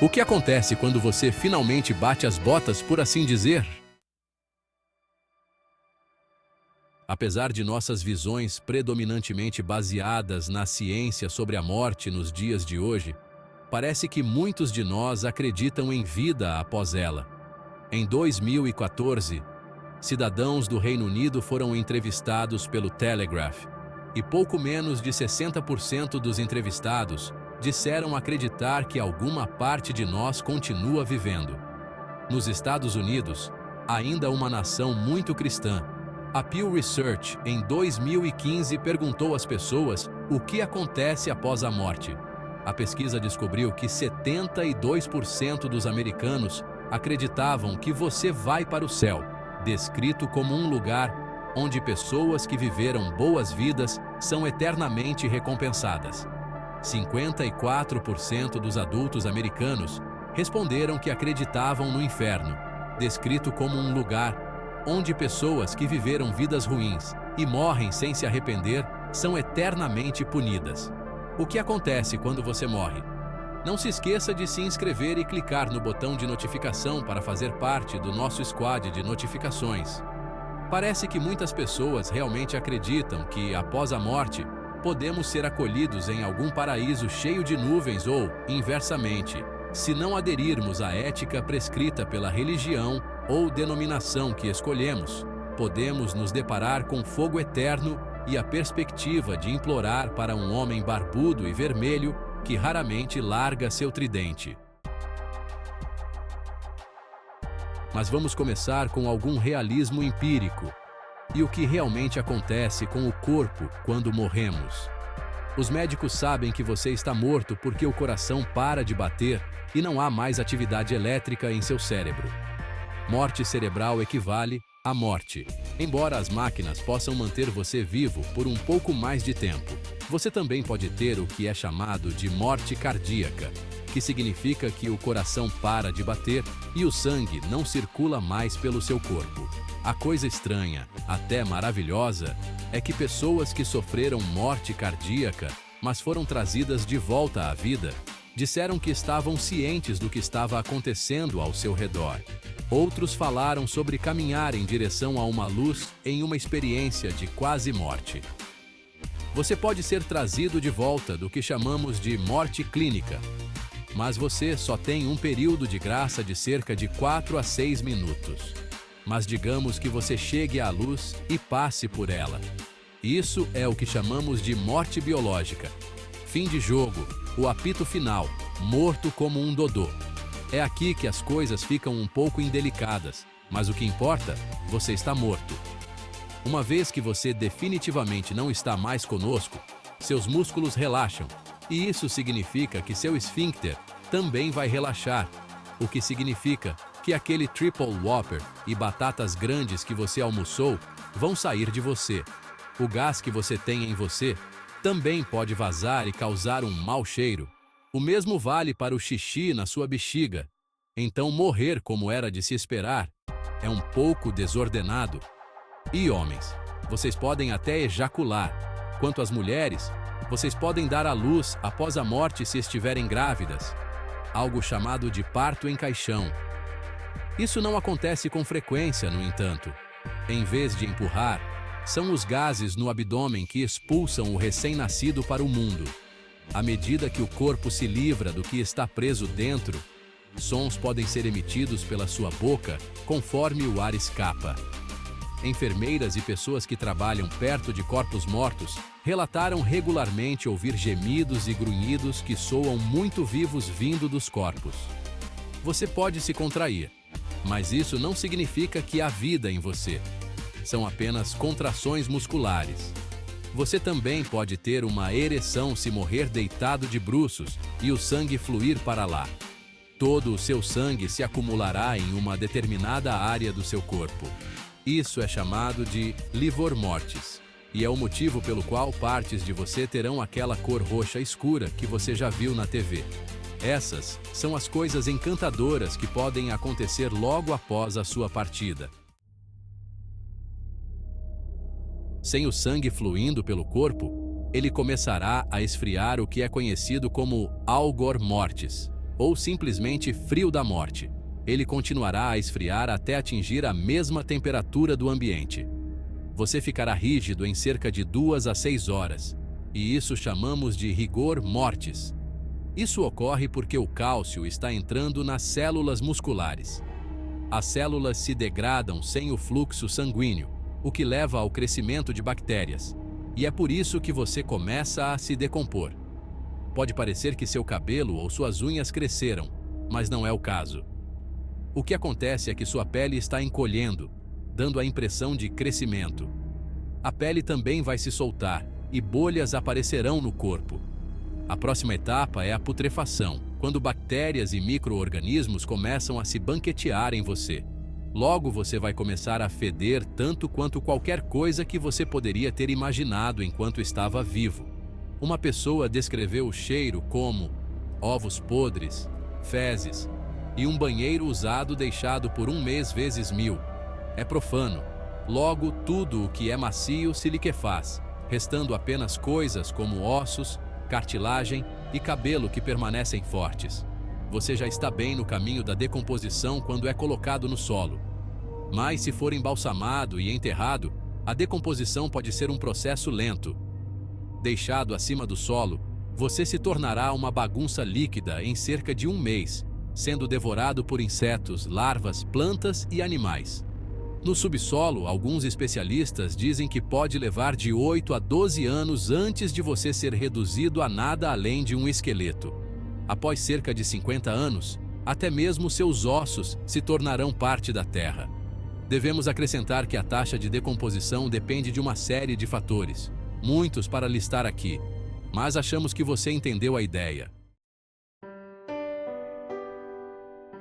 O que acontece quando você finalmente bate as botas, por assim dizer? Apesar de nossas visões predominantemente baseadas na ciência sobre a morte nos dias de hoje, parece que muitos de nós acreditam em vida após ela. Em 2014, cidadãos do Reino Unido foram entrevistados pelo Telegraph, e pouco menos de 60% dos entrevistados disseram acreditar que alguma parte de nós continua vivendo. Nos Estados Unidos, ainda uma nação muito cristã, a Pew Research, em 2015, perguntou às pessoas o que acontece após a morte. A pesquisa descobriu que 72% dos americanos acreditavam que você vai para o céu, descrito como um lugar onde pessoas que viveram boas vidas são eternamente recompensadas. 54% dos adultos americanos responderam que acreditavam no inferno, descrito como um lugar onde pessoas que viveram vidas ruins e morrem sem se arrepender são eternamente punidas. O que acontece quando você morre? Não se esqueça de se inscrever e clicar no botão de notificação para fazer parte do nosso squad de notificações. Parece que muitas pessoas realmente acreditam que, após a morte, podemos ser acolhidos em algum paraíso cheio de nuvens ou, inversamente, se não aderirmos à ética prescrita pela religião ou denominação que escolhemos, podemos nos deparar com fogo eterno e a perspectiva de implorar para um homem barbudo e vermelho que raramente larga seu tridente. Mas vamos começar com algum realismo empírico. E o que realmente acontece com o corpo quando morremos? Os médicos sabem que você está morto porque o coração para de bater e não há mais atividade elétrica em seu cérebro. Morte cerebral equivale à morte. Embora as máquinas possam manter você vivo por um pouco mais de tempo, você também pode ter o que é chamado de morte cardíaca, que significa que o coração para de bater e o sangue não circula mais pelo seu corpo. A coisa estranha, até maravilhosa, é que pessoas que sofreram morte cardíaca, mas foram trazidas de volta à vida, disseram que estavam cientes do que estava acontecendo ao seu redor. Outros falaram sobre caminhar em direção a uma luz em uma experiência de quase morte. Você pode ser trazido de volta do que chamamos de morte clínica, mas você só tem um período de graça de cerca de 4 a 6 minutos. Mas digamos que você chegue à luz e passe por ela. Isso é o que chamamos de morte biológica. Fim de jogo, o apito final, morto como um dodô. É aqui que as coisas ficam um pouco indelicadas, mas o que importa, você está morto. Uma vez que você definitivamente não está mais conosco, seus músculos relaxam, e isso significa que seu esfíncter também vai relaxar, o que significa que aquele Triple Whopper e batatas grandes que você almoçou vão sair de você. O gás que você tem em você também pode vazar e causar um mau cheiro. O mesmo vale para o xixi na sua bexiga. Então morrer como era de se esperar é um pouco desordenado. E homens, vocês podem até ejacular. Quanto às mulheres, vocês podem dar à luz após a morte se estiverem grávidas. Algo chamado de parto em caixão. Isso não acontece com frequência, no entanto. Em vez de empurrar, são os gases no abdômen que expulsam o recém-nascido para o mundo. À medida que o corpo se livra do que está preso dentro, sons podem ser emitidos pela sua boca conforme o ar escapa. Enfermeiras e pessoas que trabalham perto de corpos mortos relataram regularmente ouvir gemidos e grunhidos que soam muito vivos vindo dos corpos. Você pode se contrair, mas isso não significa que há vida em você. São apenas contrações musculares. Você também pode ter uma ereção se morrer deitado de bruços e o sangue fluir para lá. Todo o seu sangue se acumulará em uma determinada área do seu corpo. Isso é chamado de livor mortis, e é o motivo pelo qual partes de você terão aquela cor roxa escura que você já viu na TV. Essas são as coisas encantadoras que podem acontecer logo após a sua partida. Sem o sangue fluindo pelo corpo, ele começará a esfriar o que é conhecido como algor mortis. ou simplesmente frio da morte. Ele continuará a esfriar até atingir a mesma temperatura do ambiente. Você ficará rígido em cerca de 2 a 6 horas, e isso chamamos de rigor mortis. Isso ocorre porque o cálcio está entrando nas células musculares. As células se degradam sem o fluxo sanguíneo, o que leva ao crescimento de bactérias. E é por isso que você começa a se decompor. Pode parecer que seu cabelo ou suas unhas cresceram, mas não é o caso. O que acontece é que sua pele está encolhendo, dando a impressão de crescimento. A pele também vai se soltar e bolhas aparecerão no corpo. A próxima etapa é a putrefação, quando bactérias e micro-organismos começam a se banquetear em você. Logo você vai começar a feder tanto quanto qualquer coisa que você poderia ter imaginado enquanto estava vivo. Uma pessoa descreveu o cheiro como ovos podres, fezes e um banheiro usado deixado por 1 mês vezes 1000. É profano. Logo, tudo o que é macio se liquefaz, restando apenas coisas como ossos, cartilagem e cabelo que permanecem fortes. Você já está bem no caminho da decomposição quando é colocado no solo. Mas se for embalsamado e enterrado, a decomposição pode ser um processo lento. Deixado acima do solo, você se tornará uma bagunça líquida em cerca de 1 mês, sendo devorado por insetos, larvas, plantas e animais. No subsolo, alguns especialistas dizem que pode levar de 8 a 12 anos antes de você ser reduzido a nada além de um esqueleto. Após cerca de 50 anos, até mesmo seus ossos se tornarão parte da terra. Devemos acrescentar que a taxa de decomposição depende de uma série de fatores, muitos para listar aqui, mas achamos que você entendeu a ideia.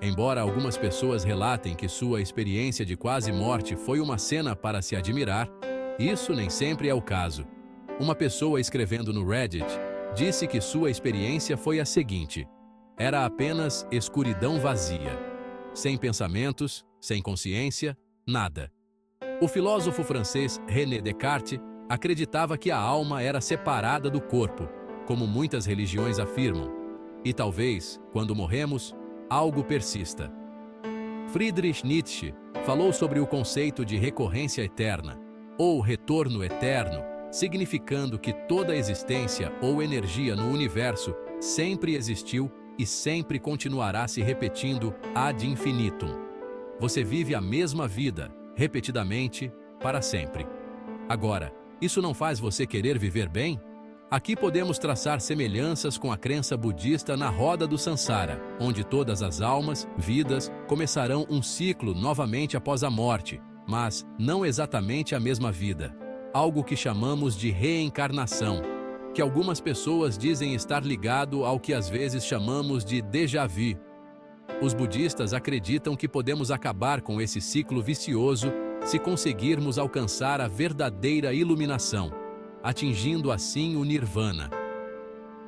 Embora algumas pessoas relatem que sua experiência de quase morte foi uma cena para se admirar, isso nem sempre é o caso. Uma pessoa escrevendo no Reddit disse que sua experiência foi a seguinte: era apenas escuridão vazia, sem pensamentos, sem consciência, nada. O filósofo francês René Descartes acreditava que a alma era separada do corpo, como muitas religiões afirmam, e talvez, quando morremos, algo persista. Friedrich Nietzsche falou sobre o conceito de recorrência eterna, ou retorno eterno, significando que toda existência ou energia no universo sempre existiu e sempre continuará se repetindo ad infinitum. Você vive a mesma vida, repetidamente, para sempre. Agora, isso não faz você querer viver bem? Aqui podemos traçar semelhanças com a crença budista na roda do Sansara, onde todas as almas, vidas, começarão um ciclo novamente após a morte, mas não exatamente a mesma vida. Algo que chamamos de reencarnação, que algumas pessoas dizem estar ligado ao que às vezes chamamos de déjà vu. Os budistas acreditam que podemos acabar com esse ciclo vicioso se conseguirmos alcançar a verdadeira iluminação, atingindo assim o nirvana.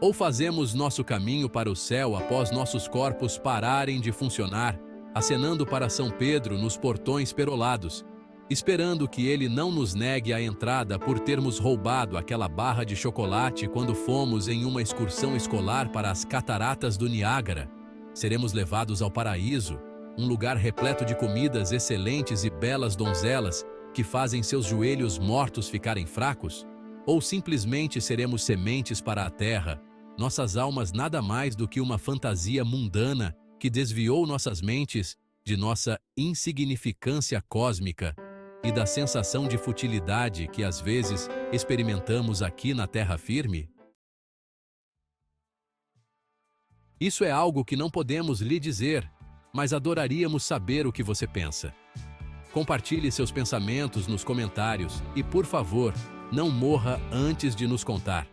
Ou fazemos nosso caminho para o céu após nossos corpos pararem de funcionar, acenando para São Pedro nos portões perolados, esperando que ele não nos negue a entrada por termos roubado aquela barra de chocolate quando fomos em uma excursão escolar para as cataratas do Niágara. Seremos levados ao paraíso, um lugar repleto de comidas excelentes e belas donzelas que fazem seus joelhos mortos ficarem fracos? Ou simplesmente seremos sementes para a terra, nossas almas nada mais do que uma fantasia mundana que desviou nossas mentes de nossa insignificância cósmica e da sensação de futilidade que às vezes experimentamos aqui na terra firme? Isso é algo que não podemos lhe dizer, mas adoraríamos saber o que você pensa. Compartilhe seus pensamentos nos comentários e, por favor, não morra antes de nos contar.